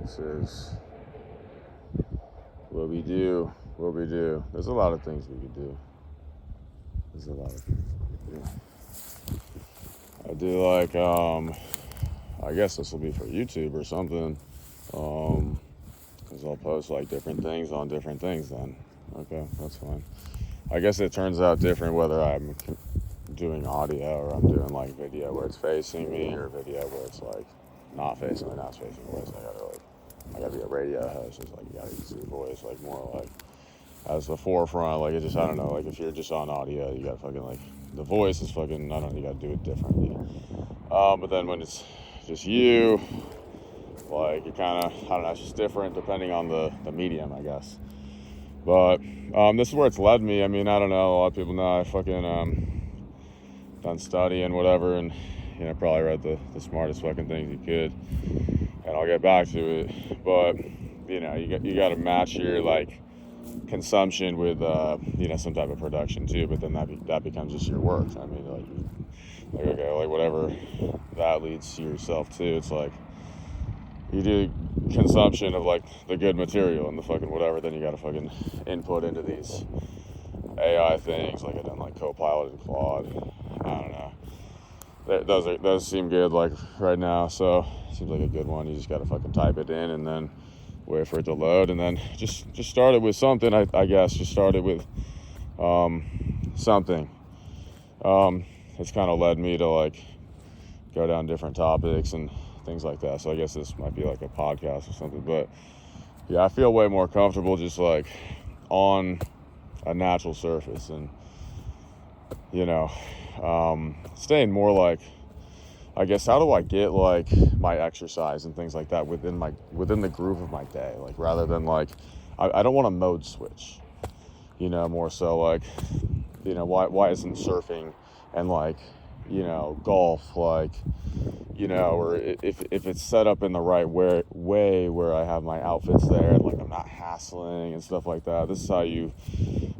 This is what we do. What we do. There's a lot of things we could do. There's a lot of things we could do. I do like, I guess this will be for YouTube or something. Because I'll post like different things on different things then. Okay, that's fine. I guess it turns out different whether I'm doing audio or I'm doing like video where it's facing me or video where it's like not facing me, not facing me. I gotta be a radio host. It's like you gotta use your voice like more like as the forefront. Like it just, I don't know. Like if you're just on audio, you gotta fucking like the voice is fucking, I don't know, you gotta do it differently. But then when it's just you, like it kind of, I don't know, it's just different depending on the medium, I guess. But this is where it's led me. I mean, I don't know. A lot of people know I fucking done studying, whatever, and you know, probably read the smartest fucking things you could. And I'll get back to it. But you know, you got to match your like consumption with you know, some type of production too. But then that becomes just your work. I mean, like okay, like whatever that leads to yourself too. It's like you do consumption of like the good material and the fucking whatever, then you gotta fucking input into these AI things like I done like Copilot and Claude. I don't know. Those seem good like right now, so seems like a good one. You just gotta fucking type it in and then wait for it to load, and then just started with something. I guess just started with something. It's kind of led me to like go down different topics and things like that. So I guess this might be like a podcast or something, but yeah, I feel way more comfortable just like on a natural surface and, you know, staying more like, I guess, how do I get like my exercise and things like that within the groove of my day? Like rather than like, I don't want to mode switch, you know, more so like, you know, why isn't surfing and like, you know, golf, like, you know, or if it's set up in the right way where I have my outfits there and like I'm not hassling and stuff like that. This is how you,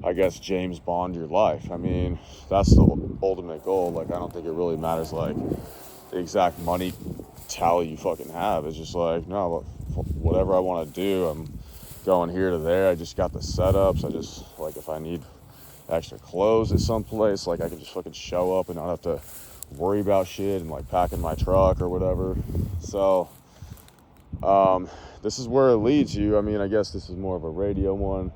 I guess, James Bond your life. I mean, that's the ultimate goal. Like, I don't think it really matters like the exact money tally you fucking have. It's just like, no, whatever I want to do, I'm going here to there. I just got the setups. I just, like, if I need extra clothes at some place, like I can just fucking show up and not have to worry about shit and like packing my truck or whatever. So this is where it leads you. I mean, I guess this is more of a radio one,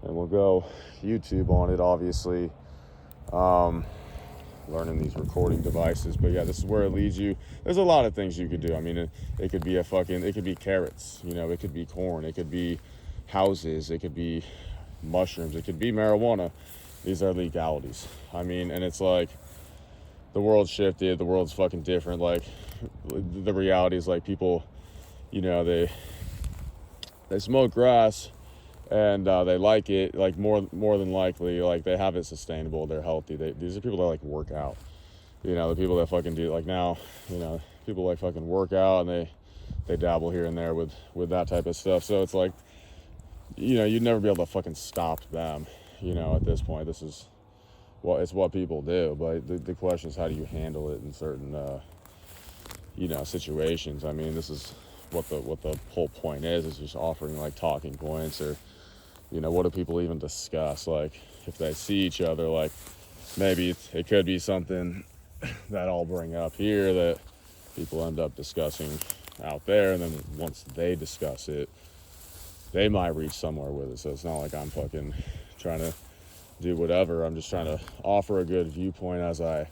and we'll go YouTube on it, obviously. Learning these recording devices, but yeah, this is where it leads you. There's a lot of things you could do. I mean, it could be it could be carrots, you know, it could be corn, it could be houses, it could be mushrooms, it could be marijuana. These are legalities. I mean, and it's like the world's shifted, the world's fucking different. Like the reality is like people, you know, they smoke grass and they like it, like more than likely, like they have it sustainable, they're healthy. These are people that like work out, you know, the people that fucking do, like now, you know, people like fucking work out and they dabble here and there with that type of stuff. So it's like, you know, you'd never be able to fucking stop them, you know, at this point. This is, well, it's what people do, but the question is how do you handle it in certain, you know, situations. I mean, this is what the whole point is just offering like talking points, or, you know, what do people even discuss? Like if they see each other, like maybe it could be something that I'll bring up here that people end up discussing out there, and then once they discuss it, they might reach somewhere with it. So it's not like I'm fucking trying to do whatever. I'm just trying to offer a good viewpoint as I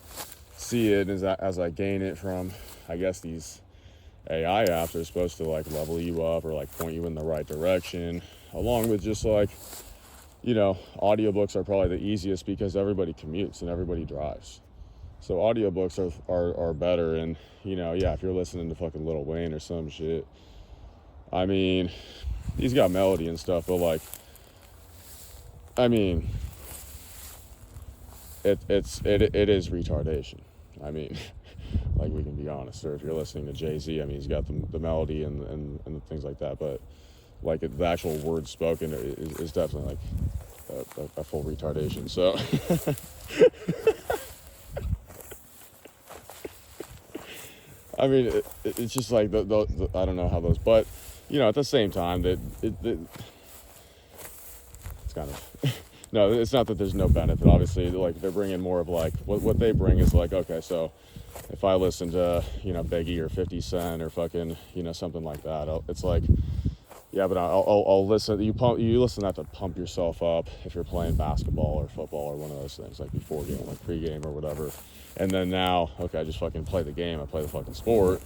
see it, as I gain it from, I guess, these AI apps are supposed to like level you up or like point you in the right direction, along with just like, you know, audiobooks are probably the easiest because everybody commutes and everybody drives. So audiobooks are better. And, you know, yeah, if you're listening to fucking Lil Wayne or some shit, I mean, he's got melody and stuff, but like, I mean, it is retardation. I mean, like, we can be honest. Or if you're listening to Jay-Z, I mean, he's got the melody and the things like that, but like the actual words spoken is definitely like a full retardation. So I mean, it's just like the I don't know how those, but you know, at the same time that it's kind of no, it's not that there's no benefit. Obviously, like they're bringing more of like what they bring is like, okay, so if I listen to, you know, Biggie or 50 Cent or fucking, you know, something like that, it's like, yeah, but I'll listen. You listen to that to pump yourself up if you're playing basketball or football or one of those things, like before game, like pre-game or whatever. And then now, okay, I just fucking play the game. I play the fucking sport.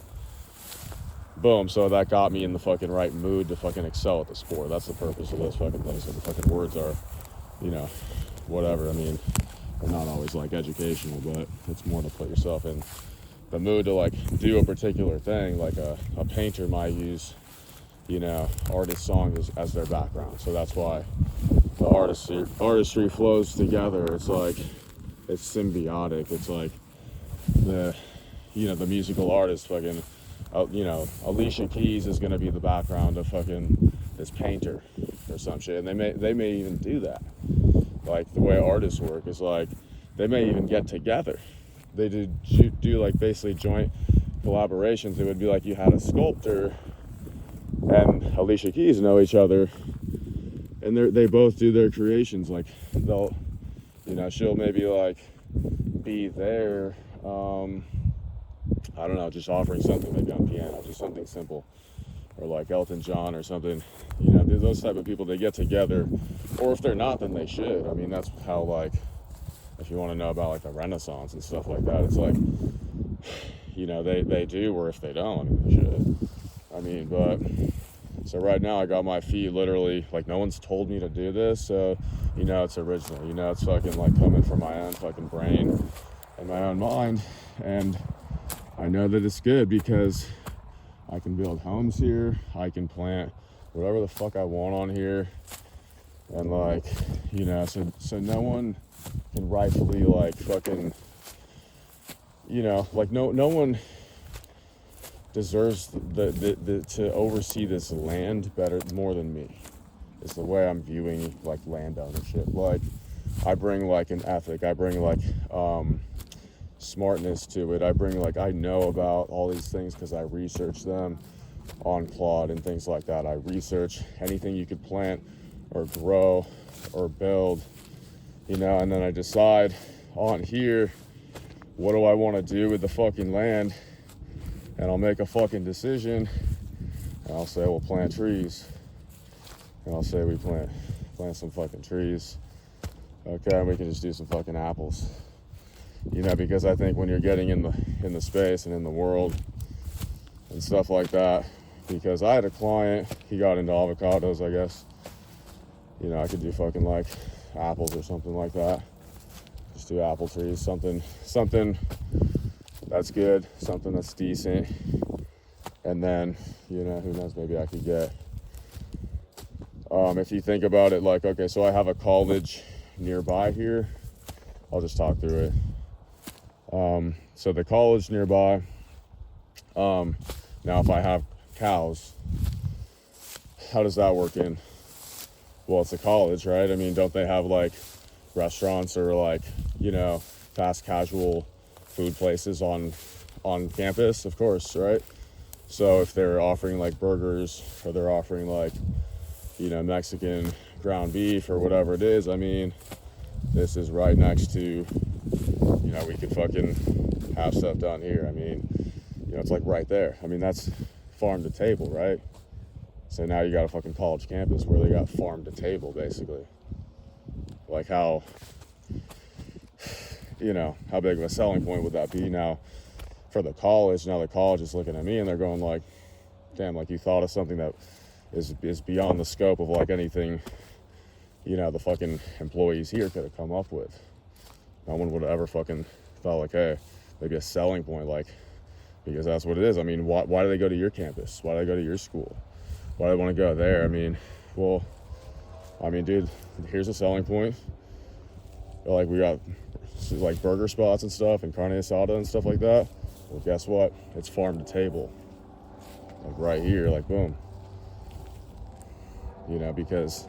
Boom. So that got me in the fucking right mood to fucking excel at the sport. That's the purpose of those fucking things. So the fucking words are, you know, whatever. I mean, they're not always like educational, but it's more to put yourself in the mood to like do a particular thing. Like a painter might use, you know, artist songs as their background. So that's why the artistry flows together. It's like, it's symbiotic. It's like the, you know, the musical artist fucking, you know, Alicia Keys is gonna be the background of fucking this painter or some shit. And they may even do that. Like the way artists work is like, they may even get together. They do like basically joint collaborations. It would be like you had a sculptor and Alicia Keys know each other, and they both do their creations. Like they'll, you know, she'll maybe like be there, I don't know, just offering something maybe on piano, just something simple, or like Elton John or something. You know, those type of people, they get together, or if they're not, then they should. I mean, that's how, like, if you want to know about like the Renaissance and stuff like that, it's like, you know, they do, or if they don't, I mean, they should. I mean, but so right now I got my feet literally, like, no one's told me to do this, so, you know, it's original, you know, it's fucking like coming from my own fucking brain and my own mind. And I know that it's good because I can build homes here, I can plant whatever the fuck I want on here, and like, you know, so no one can rightfully like fucking, you know, like no one deserves the to oversee this land more than me, is the way I'm viewing like land ownership. Like I bring like an ethic, I bring like smartness to it, I bring like, I know about all these things because I research them on Claude and things like that. I research anything you could plant or grow or build, you know, and then I decide on here, what do I want to do with the fucking land? And I'll make a fucking decision, and I'll say, we'll plant trees. And I'll say we plant some fucking trees. Okay, and we can just do some fucking apples. You know, because I think when you're getting in the space and in the world and stuff like that, because I had a client, he got into avocados, I guess. You know, I could do fucking like apples or something like that. Just do apple trees, something that's good, something that's decent. And then, you know, who knows, maybe I could get, if you think about it, like, okay, so I have a college nearby here. I'll just talk through it. So the college nearby, now if I have cows, how does that work in? Well, it's a college, right? I mean, don't they have like restaurants or like, you know, fast casual food places on campus? Of course, right? So if they're offering like burgers, or they're offering like, you know, Mexican ground beef or whatever it is, I mean, this is right next to, you know, we could fucking have stuff done here. I mean, you know, it's like right there. I mean, that's farm to table, right? So now you got a fucking college campus where they got farm to table, basically. Like how, you know, how big of a selling point would that be now for the college? Now the college is looking at me and they're going like, damn, like you thought of something that is beyond the scope of like anything, you know, the fucking employees here could have come up with. No one would have ever fucking thought like, hey, maybe a selling point, like, because that's what it is. I mean, why do they go to your campus? Why do they go to your school? Why do they want to go there? I mean, well, I mean, dude, here's a selling point. Like, we got like burger spots and stuff and carne asada and stuff like that. Well, guess what? It's farm to table. Like right here, like boom. You know, because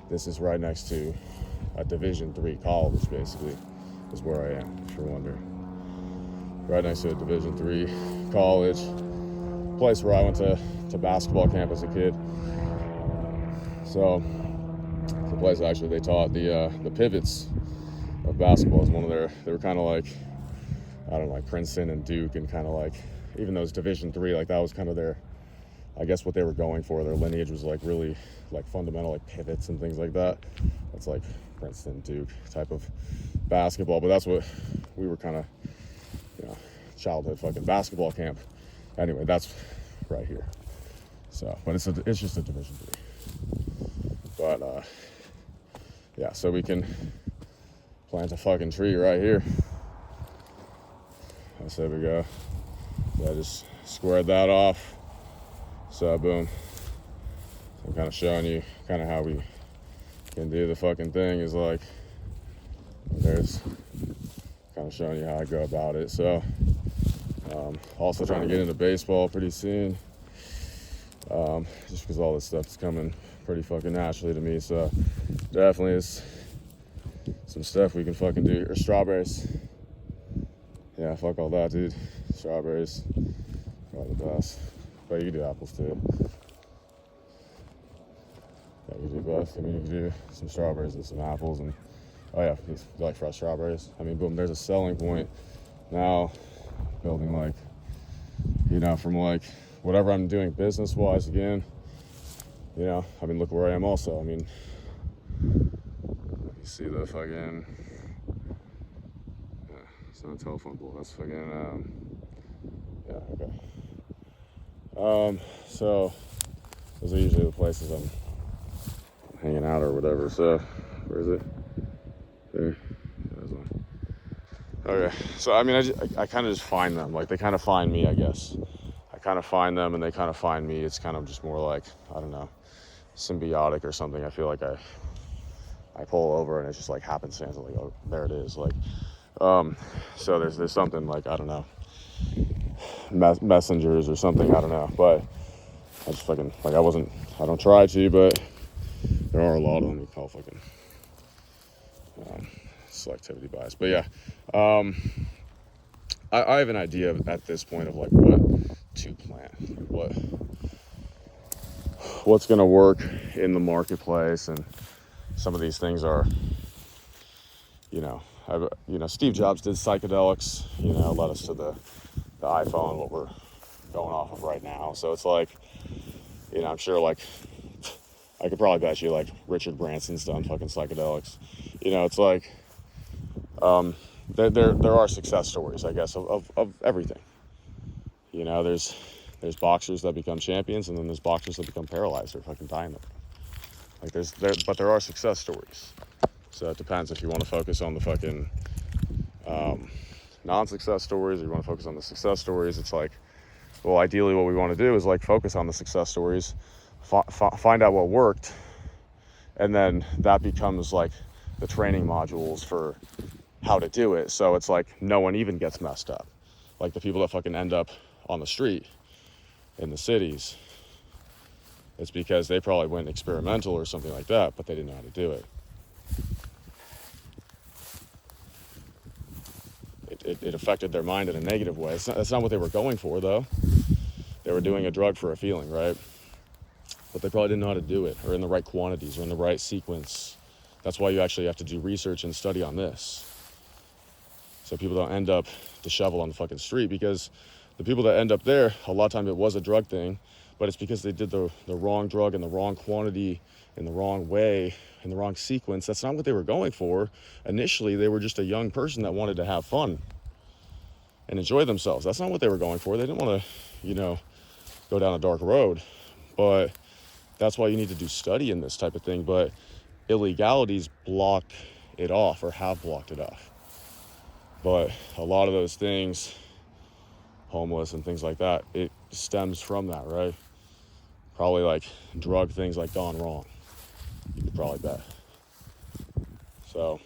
this is right next to a Division III college, basically, is where I am, if you're wondering. Right next to a Division III college. place where I went to basketball camp as a kid. So it's a place actually they taught the pivots of basketball. Is one of they were kind of like, I don't know, like Princeton and Duke, and kind of like, even though it's Division III, like that was kind of their, I guess what they were going for. Their lineage was like really like fundamental, like pivots and things like that. It's like Princeton, Duke type of basketball, but that's what we were kind of, childhood fucking basketball camp. Anyway, that's right here. So, but it's just a Division III. But yeah, so we can plant a fucking tree right here. So there we go. So I just squared that off. So boom. I'm kind of showing you kind of how we can do the fucking thing. Is like, there's kind of showing you how I go about it. So also trying to get into baseball pretty soon, just because all this stuff is coming pretty fucking naturally to me. So definitely is some stuff we can fucking do. Or strawberries. Yeah, fuck all that, dude. Strawberries are the best. But you can do apples too. Yeah, you can do both. I mean, you can do some strawberries and some apples, and oh yeah, you like fresh strawberries. I mean, boom, there's a selling point now. Building like, from like whatever I'm doing business-wise again. I mean, look where I am also. I mean, you see the fucking, it's not a telephone pole. That's fucking, yeah, okay. So those are usually the places I'm hanging out or whatever. So where is it? There. There's one. Okay. So I mean, I kind of just find them. Like they kind of find me, I guess. I kind of find them and they kind of find me. It's kind of just more like, I don't know, symbiotic or something. I feel like I pull over and it's just like happenstance. Like, oh, there it is. Like, so there's something like, I don't know, messengers or something. I don't know. But I just fucking, like, I don't try to, but there are a lot of them. You call fucking selectivity bias. But yeah, I have an idea at this point of like what to plant, what's going to work in the marketplace. And some of these things are, Steve Jobs did psychedelics, led us to the iPhone, what we're going off of right now. So it's like, I'm sure like, I could probably bet you like Richard Branson's done fucking psychedelics. It's like, there are success stories, I guess, of everything. There's boxers that become champions, and then there's boxers that become paralyzed or fucking dying. Like but there are success stories. So it depends if you want to focus on the fucking non-success stories or you want to focus on the success stories. It's like, well, ideally what we want to do is like focus on the success stories, find out what worked, and then that becomes like the training modules for how to do it. So it's like no one even gets messed up. Like the people that fucking end up on the street in the cities, it's because they probably went experimental or something like that, but they didn't know how to do it. It affected their mind in a negative way. That's not what they were going for, though. They were doing a drug for a feeling, right? But they probably didn't know how to do it, or in the right quantities, or in the right sequence. That's why you actually have to do research and study on this. So people don't end up disheveled on the fucking street, because the people that end up there, a lot of times it was a drug thing, but it's because they did the wrong drug in the wrong quantity, in the wrong way, in the wrong sequence. That's not what they were going for. Initially, they were just a young person that wanted to have fun and enjoy themselves. That's not what they were going for. They didn't want to, go down a dark road. But that's why you need to do study in this type of thing. But illegalities block it off, or have blocked it off. But a lot of those things, homeless and things like that, it stems from that, right? Probably like drug things like gone wrong. You could probably bet. So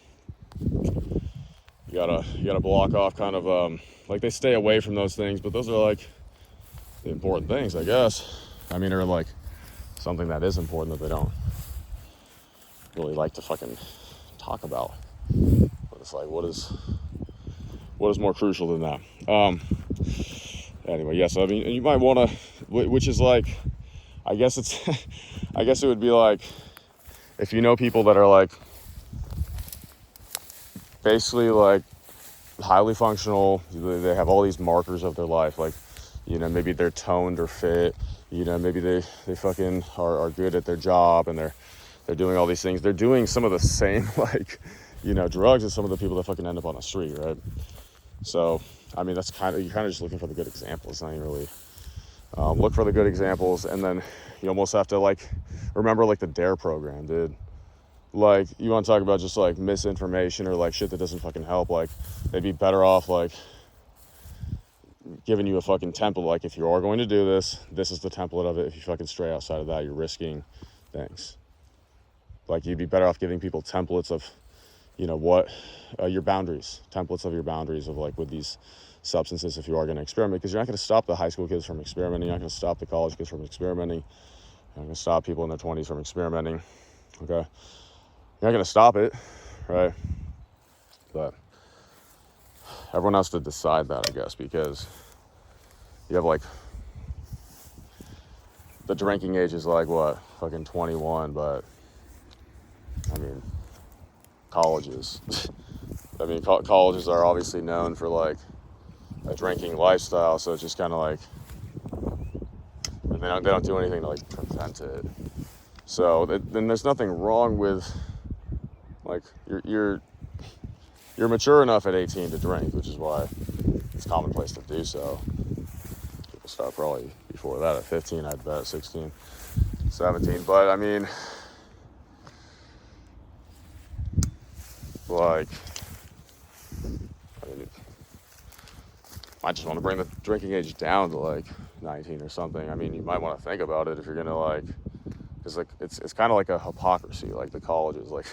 you gotta block off kind of like they stay away from those things, but those are like the important things, I guess. I mean, or like something that is important that they don't really like to fucking talk about. But it's like, what is more crucial than that? anyway, yeah, so I mean, you might want to, which is like, I guess it's, I guess it would be like, if you know people that are like, basically like highly functional, they have all these markers of their life, like, you know, maybe they're toned or fit, you know, maybe they fucking are good at their job, and they're doing all these things. They're doing some of the same, like, you know, drugs as some of the people that fucking end up on the street, right? So, I mean, that's kind of, you're kind of just looking for the good examples, not even really, look for the good examples, and then you almost have to, like, remember, like, the DARE program, dude. Like, you want to talk about just, like, misinformation or, like, shit that doesn't fucking help, like, they'd be better off, like, giving you a fucking template, like, if you are going to do this, this is the template of it. If you fucking stray outside of that, you're risking things. Like, you'd be better off giving people templates of, you know, what, your boundaries, templates of your boundaries of, like, with these substances if you are going to experiment, because you're not going to stop the high school kids from experimenting, you're not going to stop the college kids from experimenting, you're not going to stop people in their 20s from experimenting, okay? You're not going to stop it, right? But everyone has to decide that, I guess, because you have, like, the drinking age is, like, what, fucking 21, but, I mean, colleges. I mean, colleges are obviously known for, like, a drinking lifestyle, so it's just kind of like, and they don't do anything to, like, prevent it. So then there's nothing wrong with, like, you're mature enough at 18 to drink, which is why it's commonplace to do so. People start probably before that at 15, I'd bet, 16, 17. But I mean, like, I just want to bring the drinking age down to, like, 19 or something. I mean, you might want to think about it if you're gonna, like, because, like, it's kind of like a hypocrisy, like the colleges, like,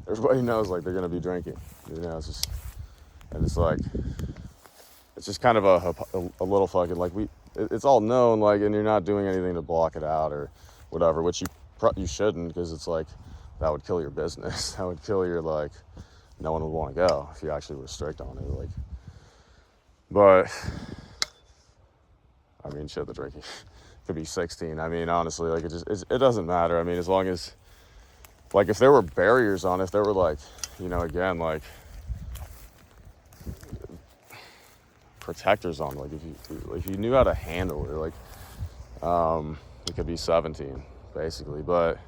everybody knows, like, they're gonna be drinking, you know, it's just, and it's like, it's just kind of a little fucking, like, it's all known, like, and you're not doing anything to block it out or whatever, which you shouldn't, because it's like, that would kill your business, that would kill your, like, no one would want to go if you actually were strict on it, like. But I mean, shit, the drinking could be 16. I mean, honestly, like, it doesn't matter. I mean, as long as, like, if there were barriers on it, if there were, like, you know, again, like, protectors on, like, if you knew how to handle it, like, it could be 17 basically. But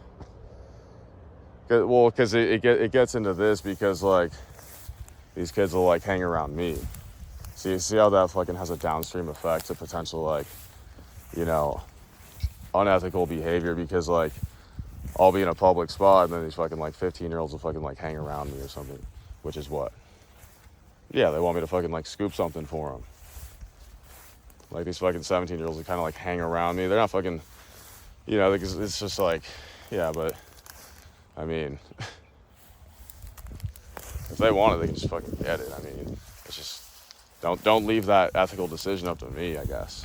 well, because it gets into this, because, like, these kids will, like, hang around me. See how that fucking has a downstream effect to potential, like, you know, unethical behavior, because, like, I'll be in a public spot and then these fucking, like, 15-year-olds will fucking, like, hang around me or something, which is what? Yeah, they want me to fucking, like, scoop something for them. Like, these fucking 17-year-olds will kind of, like, hang around me. They're not fucking, you know, because it's just like, yeah, but, I mean, if they want it, they can just fucking get it. I mean, it's just, don't leave that ethical decision up to me, I guess.